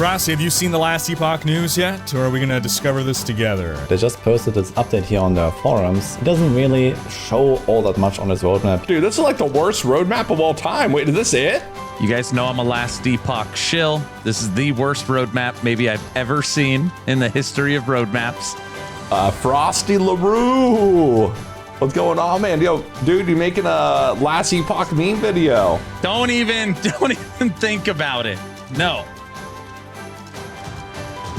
Frosty, have you seen the last Epoch news yet, or are we going to discover this together? They just posted this update here on their forums. It doesn't really show all that much on this roadmap. Dude, this is like the worst roadmap of all time. Wait, is this it? You guys know I'm a last Epoch shill. This is the worst roadmap maybe I've ever seen in the history of roadmaps. Frostylaroo. What's going on, man? Yo, dude, you making a last Epoch meme video? Don't even think about it.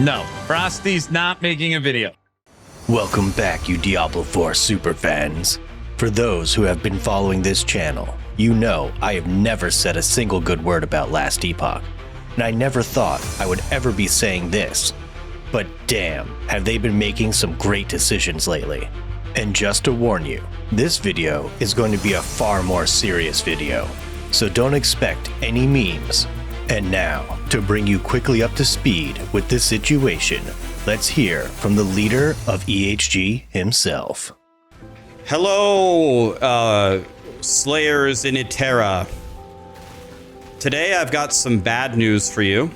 No, Frosty's not making a video. Welcome back, you Diablo 4 superfans. For those who have been following this channel, you know I have never said a single good word about Last Epoch, and I never thought I would ever be saying this. But damn, have they been making some great decisions lately. And just to warn you, this video is going to be a far more serious video, so don't expect any memes. And now, to bring you quickly up to speed with this situation, let's hear from the leader of EHG himself. Hello, Slayers in Iterra. Today I've got some bad news for you.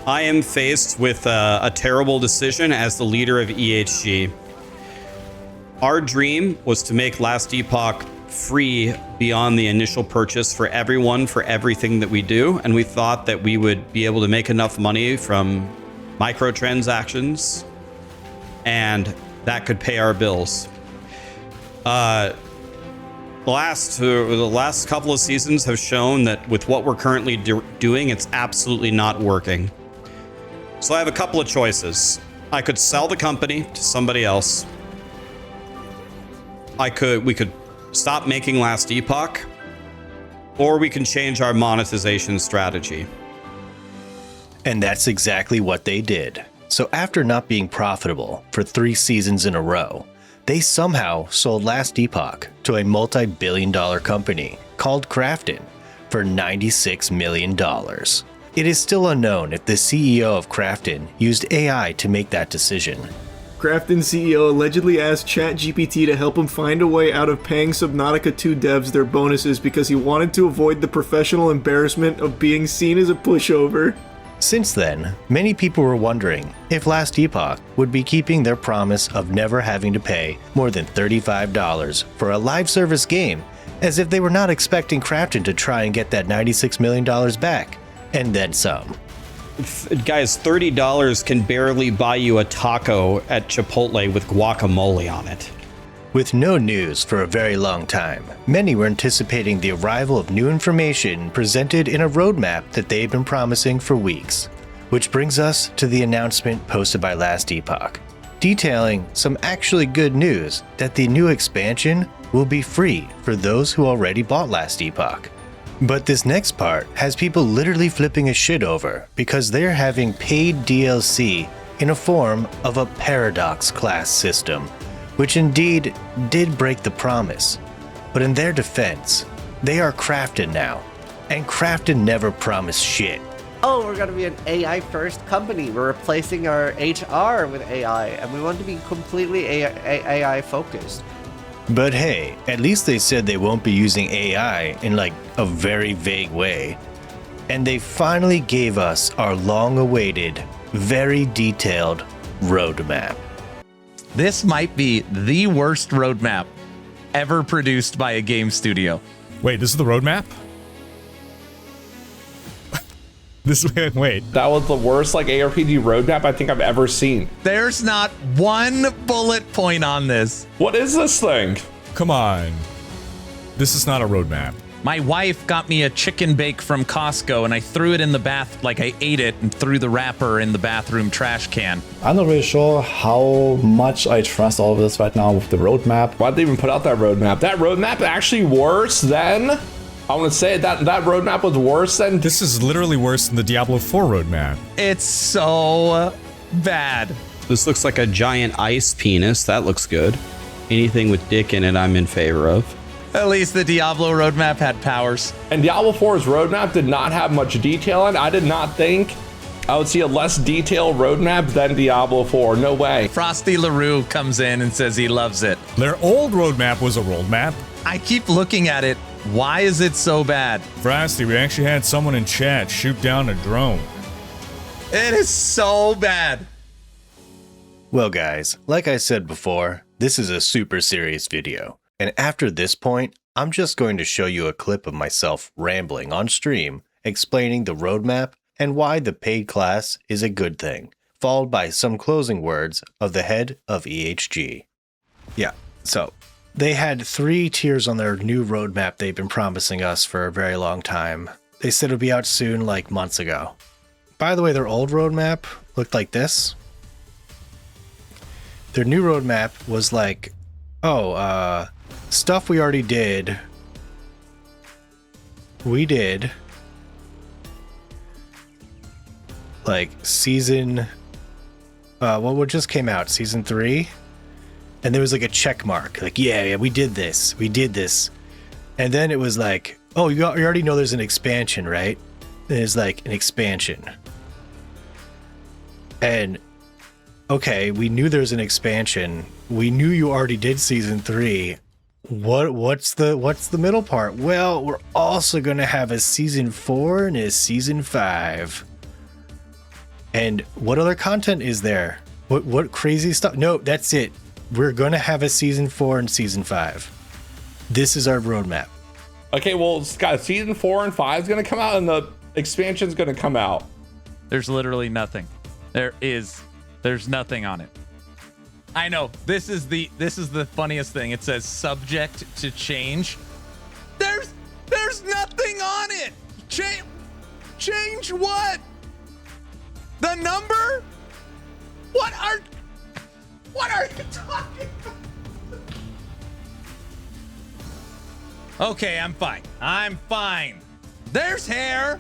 I am faced with a terrible decision as the leader of EHG. Our dream was to make Last Epoch free beyond the initial purchase for everyone for everything that we do, and we thought that we would be able to make enough money from microtransactions and that could pay our bills. The last couple of seasons have shown that with what we're currently doing, it's absolutely not working. So I have a couple of choices. I could sell the company to somebody else. We could stop making Last Epoch, or we can change our monetization strategy. And that's exactly what they did. So after not being profitable for 3 seasons in a row, they somehow sold Last Epoch to a multi-billion-dollar company called Krafton for $96 million. It is still unknown if the CEO of Krafton used AI to make that decision. Krafton CEO allegedly asked ChatGPT to help him find a way out of paying Subnautica 2 devs their bonuses because he wanted to avoid the professional embarrassment of being seen as a pushover. Since then, many people were wondering if Last Epoch would be keeping their promise of never having to pay more than $35 for a live service game, as if they were not expecting Krafton to try and get that $96 million back, and then some. Guys, $30 can barely buy you a taco at Chipotle with guacamole on it. With no news for a very long time, many were anticipating the arrival of new information presented in a roadmap that they've been promising for weeks. Which brings us to the announcement posted by Last Epoch, detailing some actually good news that the new expansion will be free for those who already bought Last Epoch. But this next part has people literally flipping a shit over because they're having paid DLC in a form of a paradox class system, which indeed did break the promise. But in their defense, they are Krafton now, and Krafton never promised shit. Oh, we're going to be an AI-first company. We're replacing our HR with AI, and we want to be completely AI-focused. But hey, at least they said they won't be using AI in like a very vague way. And they finally gave us our long-awaited, very detailed roadmap. This might be the worst roadmap ever produced by a game studio. Wait, this is the roadmap? Wait. That was the worst like ARPG roadmap I think I've ever seen. There's not one bullet point on this. What is this thing? Come on. This is not a roadmap. My wife got me a chicken bake from Costco and I threw it in the bath, like I ate it and threw the wrapper in the bathroom trash can. I'm not really sure how much I trust all of this right now with the roadmap. Why'd they even put out that roadmap? That roadmap actually worse than... I want to say that roadmap was worse than... This is literally worse than the Diablo 4 roadmap. It's so bad. This looks like a giant ice penis. That looks good. Anything with dick in it, I'm in favor of. At least the Diablo roadmap had powers. And Diablo 4's roadmap did not have much detail in it. I did not think I would see a less detailed roadmap than Diablo 4. No way. Frostylaroo comes in and says he loves it. Their old roadmap was a roadmap. I keep looking at it. Why is it so bad? Frosty, we actually had someone in chat shoot down a drone. It is so bad. Well, guys, like I said before, this is a super serious video. And after this point, I'm just going to show you a clip of myself rambling on stream, explaining the roadmap and why the paid class is a good thing, followed by some closing words of the head of EHG. Yeah, so they had 3 tiers on their new roadmap they've been promising us for a very long time. They said it would be out soon, like months ago. By the way, their old roadmap looked like this. Their new roadmap was like, stuff we already did. We did. Like season, what just came out? Season 3? And there was like a check mark. Like, yeah, we did this. We did this. And then it was like, oh, you already know there's an expansion, right? And it's like an expansion. And okay, we knew there's an expansion. We knew you already did season 3. What's the middle part? Well, we're also gonna have a season 4 and a season 5. And what other content is there? What crazy stuff? No, that's it. We're gonna have a season 4 and season 5. This is our roadmap. Okay, well, Scott, season 4 and 5 is gonna come out, and the expansion's gonna come out. There's literally nothing. There's nothing on it. I know. This is the funniest thing. It says subject to change. There's nothing on it. Change what? The number? What are you talking about? Okay, I'm fine. There's hair.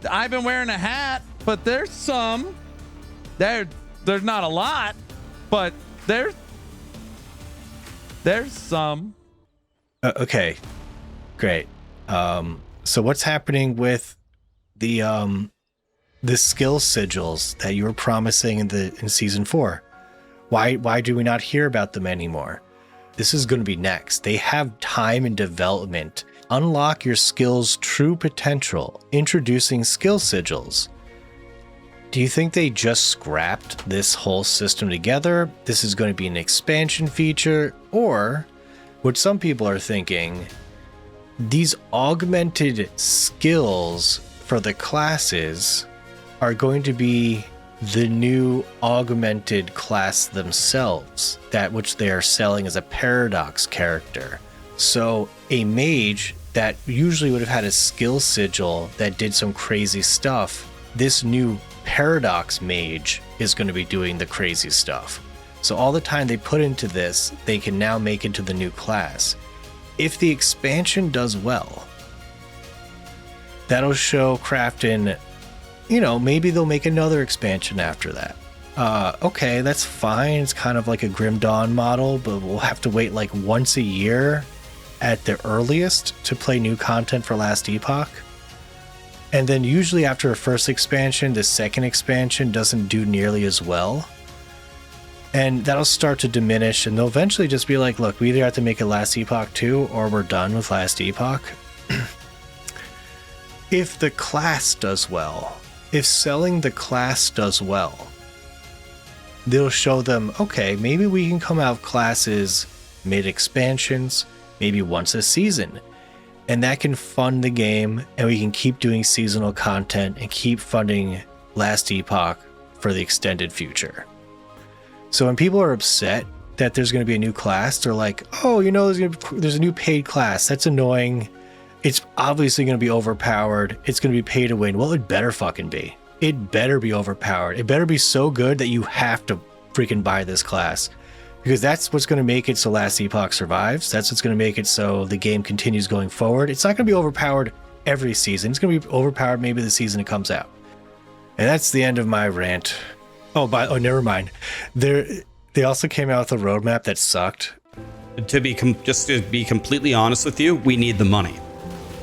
I've been wearing a hat, but there's some. There's not a lot, but there's some. Okay, great. So what's happening with the skill sigils that you were promising in season 4? Why do we not hear about them anymore? This is going to be next. They have time and development. Unlock your skill's true potential, introducing skill sigils. Do you think they just scrapped this whole system together? This is going to be an expansion feature? Or what some people are thinking, these augmented skills for the classes are going to be the new augmented class themselves, that which they are selling as a paradox character. So a mage that usually would have had a skill sigil that did some crazy stuff, this new paradox mage is going to be doing the crazy stuff. So all the time they put into this, they can now make into the new class. If the expansion does well, that'll show Krafton, maybe they'll make another expansion after that. Okay, that's fine. It's kind of like a Grim Dawn model, but we'll have to wait like once a year at the earliest to play new content for Last Epoch. And then usually after a first expansion, the second expansion doesn't do nearly as well. And that'll start to diminish, and they'll eventually just be like, look, we either have to make a Last Epoch 2 or we're done with Last Epoch. If the class does well, if selling the class does well, they'll show them, okay, maybe we can come out of classes mid-expansions, maybe once a season. And that can fund the game, and we can keep doing seasonal content and keep funding Last Epoch for the extended future. So when people are upset that there's going to be a new class, they're like, oh, there's a new paid class. That's annoying. It's obviously going to be overpowered. It's going to be pay to win. Well, it better fucking be. It better be overpowered. It better be so good that you have to freaking buy this class. Because that's what's going to make it so Last Epoch survives. That's what's going to make it so the game continues going forward. It's not going to be overpowered every season. It's going to be overpowered maybe the season it comes out. And that's the end of my rant. Oh, never mind. They also came out with a roadmap that sucked. To be completely honest with you, we need the money.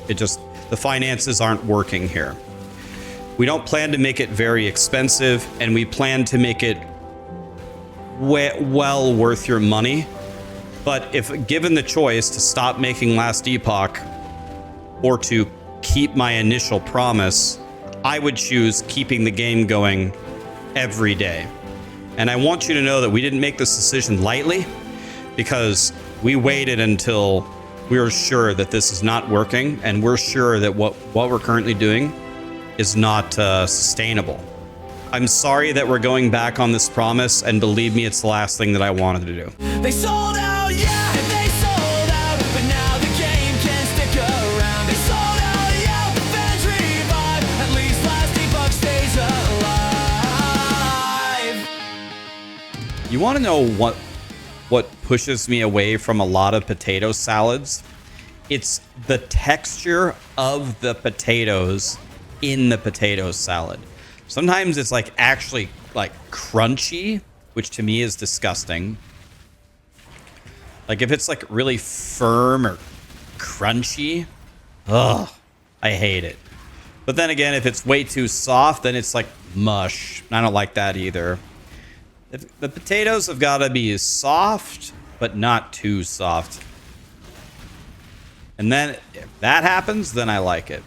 The finances aren't working here. We don't plan to make it very expensive, and we plan to make it well worth your money. But if given the choice to stop making Last Epoch or to keep my initial promise, I would choose keeping the game going every day. And I want you to know that we didn't make this decision lightly, because we waited until we were sure that this is not working, and we're sure that what we're currently doing is not sustainable. I'm sorry that we're going back on this promise, and believe me, it's the last thing that I wanted to do. They sold out, yeah, they sold out, but now the game can't stick around. They sold out, yeah, the fans revive. At least last Epoch stays alive. You want to know what pushes me away from a lot of potato salads? It's the texture of the potatoes in the potato salad. Sometimes it's like actually like crunchy, which to me is disgusting. Like if it's like really firm or crunchy, ugh, I hate it. But then again, if it's way too soft, then it's like mush. I don't like that either. The potatoes have got to be soft, but not too soft. And then if that happens, then I like it.